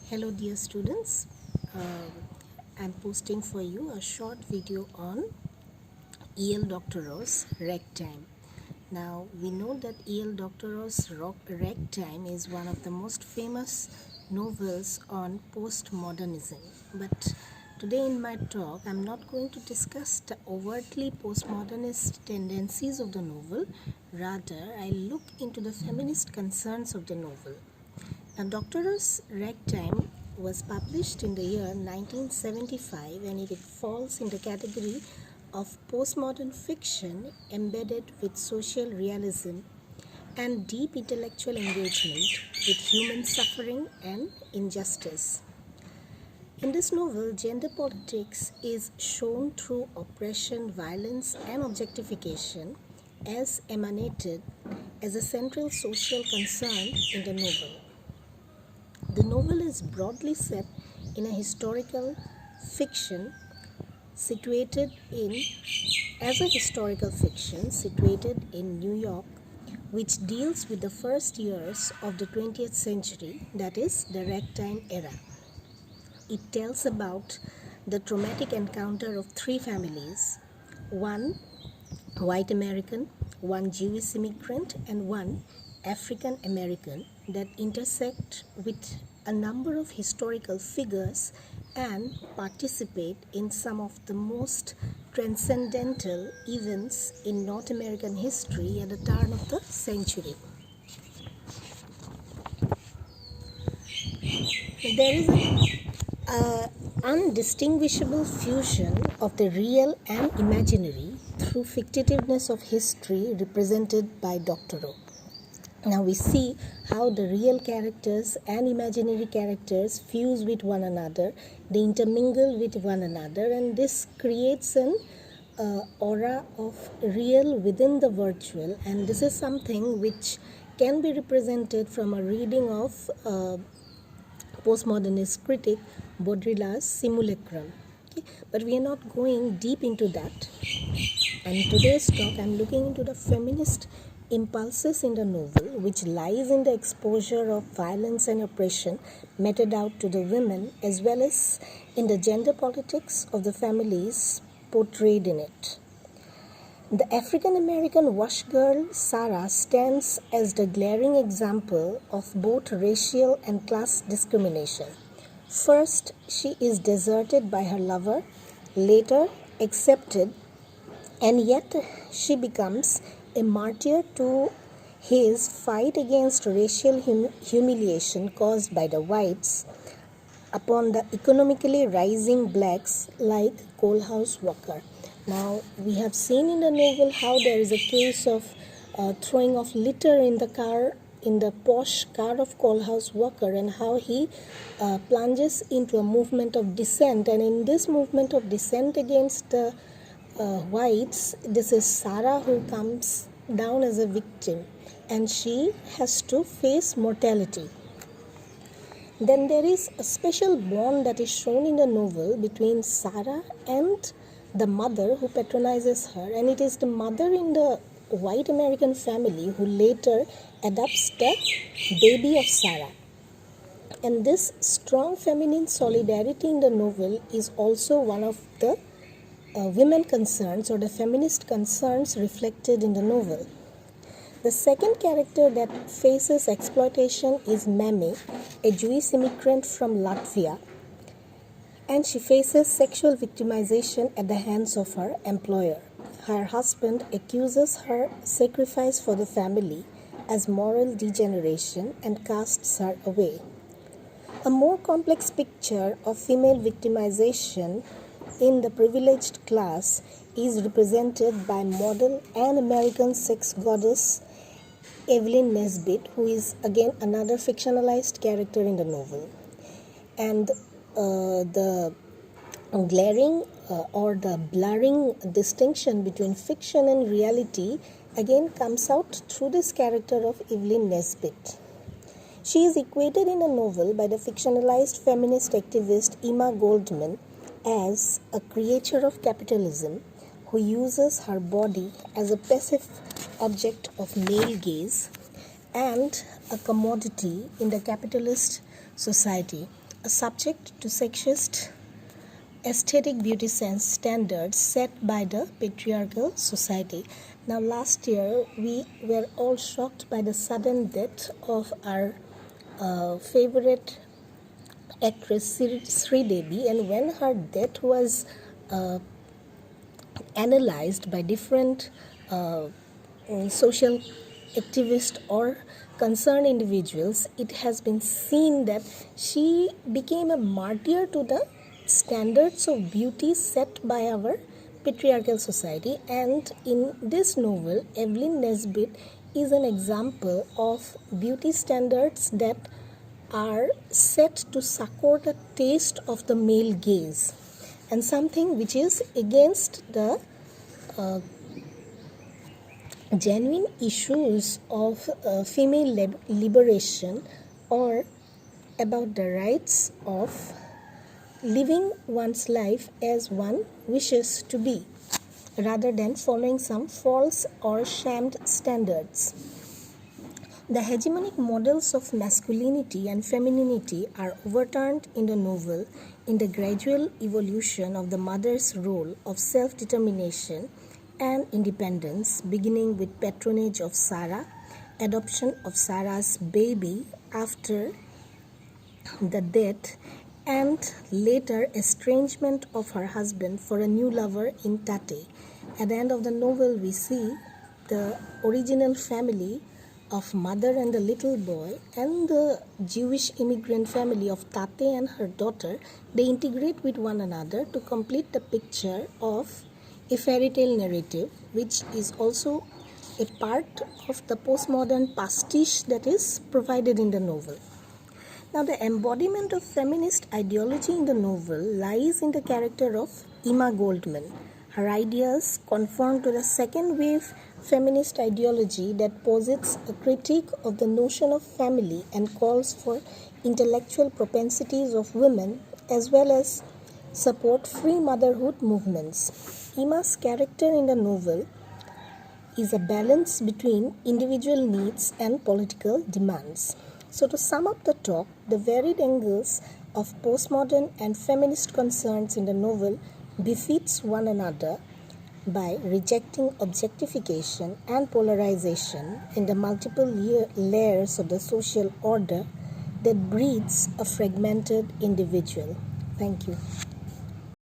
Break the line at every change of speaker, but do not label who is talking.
Hello dear students, I'm posting for you a short video on Doctorow's Ragtime. Now we know that Doctorow's Ragtime is one of the most famous novels on postmodernism, but today in my talk I'm not going to discuss the overtly postmodernist tendencies of the novel. Rather, I'll look into the feminist concerns of the novel. Now, Doctorow's Ragtime was published in the year 1975 and it falls in the category of postmodern fiction embedded with social realism and deep intellectual engagement with human suffering and injustice. In this novel, gender politics is shown through oppression, violence, and objectification as emanated as a central social concern in the novel. The novel is broadly set in a historical fiction situated in New York, which deals with the first years of the 20th century, that is the Ragtime era. It tells about the traumatic encounter of three families, one white American, one Jewish immigrant, and one African American, that intersect with a number of historical figures and participate in some of the most transcendental events in North American history at the turn of the century. There is an undistinguishable fusion of the real and imaginary through fictitiveness of history represented by Doctorow. Now we see how the real characters and imaginary characters fuse with one another, they intermingle with one another, and this creates an aura of real within the virtual, and this is something which can be represented from a reading of postmodernist critic Baudrillard's Simulacrum. Okay? But we are not going deep into that. And in today's talk, I am looking into the feminist impulses in the novel, which lies in the exposure of violence and oppression meted out to the women, as well as in the gender politics of the families portrayed in it. The African American wash girl Sarah stands as the glaring example of both racial and class discrimination. First, she is deserted by her lover, later accepted, and yet she becomes a martyr to his fight against racial humiliation caused by the whites upon the economically rising blacks like Coalhouse Walker. Now, we have seen in the novel how there is a case of throwing of litter in the posh car of Coalhouse Walker, and how he plunges into a movement of dissent. And in this movement of dissent against the whites, this is Sarah who comes down as a victim, and she has to face mortality. Then there is a special bond that is shown in the novel between Sarah and the mother who patronizes her, and it is the mother in the white American family who later adopts the baby of Sarah. And this strong feminine solidarity in the novel is also one of the women concerns or the feminist concerns reflected in the novel. The second character that faces exploitation is Mame, a Jewish immigrant from Latvia, and she faces sexual victimization at the hands of her employer. Her husband accuses her sacrifice for the family as moral degeneration and casts her away. A more complex picture of female victimization in the privileged class is represented by model and American sex goddess Evelyn Nesbit, who is again another fictionalized character in the novel. And the glaring or the blurring distinction between fiction and reality again comes out through this character of Evelyn Nesbit. She is equated in a novel by the fictionalized feminist activist Emma Goldman as a creature of capitalism who uses her body as a passive object of male gaze and a commodity in the capitalist society, subject to sexist aesthetic beauty sense standards set by the patriarchal society. Now, last year we were all shocked by the sudden death of our favorite actress Sridevi, and when her death was analyzed by different social activists or concerned individuals, it has been seen that she became a martyr to the standards of beauty set by our patriarchal society. And in this novel, Evelyn Nesbit is an example of beauty standards that are set to succor the taste of the male gaze, and something which is against the genuine issues of female liberation, or about the rights of living one's life as one wishes to be, rather than following some false or shammed standards. The hegemonic models of masculinity and femininity are overturned in the novel in the gradual evolution of the mother's role of self-determination and independence, beginning with patronage of Sarah, adoption of Sarah's baby after the death, and later estrangement of her husband for a new lover in Tate. At the end of the novel, we see the original family of mother and the little boy and the Jewish immigrant family of Tate and her daughter. They integrate with one another to complete the picture of a fairy tale narrative, which is also a part of the postmodern pastiche that is provided in the novel. Now, the embodiment of feminist ideology in the novel lies in the character of Emma Goldman. Her ideas conform to the second wave feminist ideology that posits a critique of the notion of family and calls for intellectual propensities of women, as well as support free motherhood movements. Emma's character in the novel is a balance between individual needs and political demands. So, to sum up the talk, the varied angles of postmodern and feminist concerns in the novel befits one another by rejecting objectification and polarization in the multiple layers of the social order that breeds a fragmented individual. Thank you.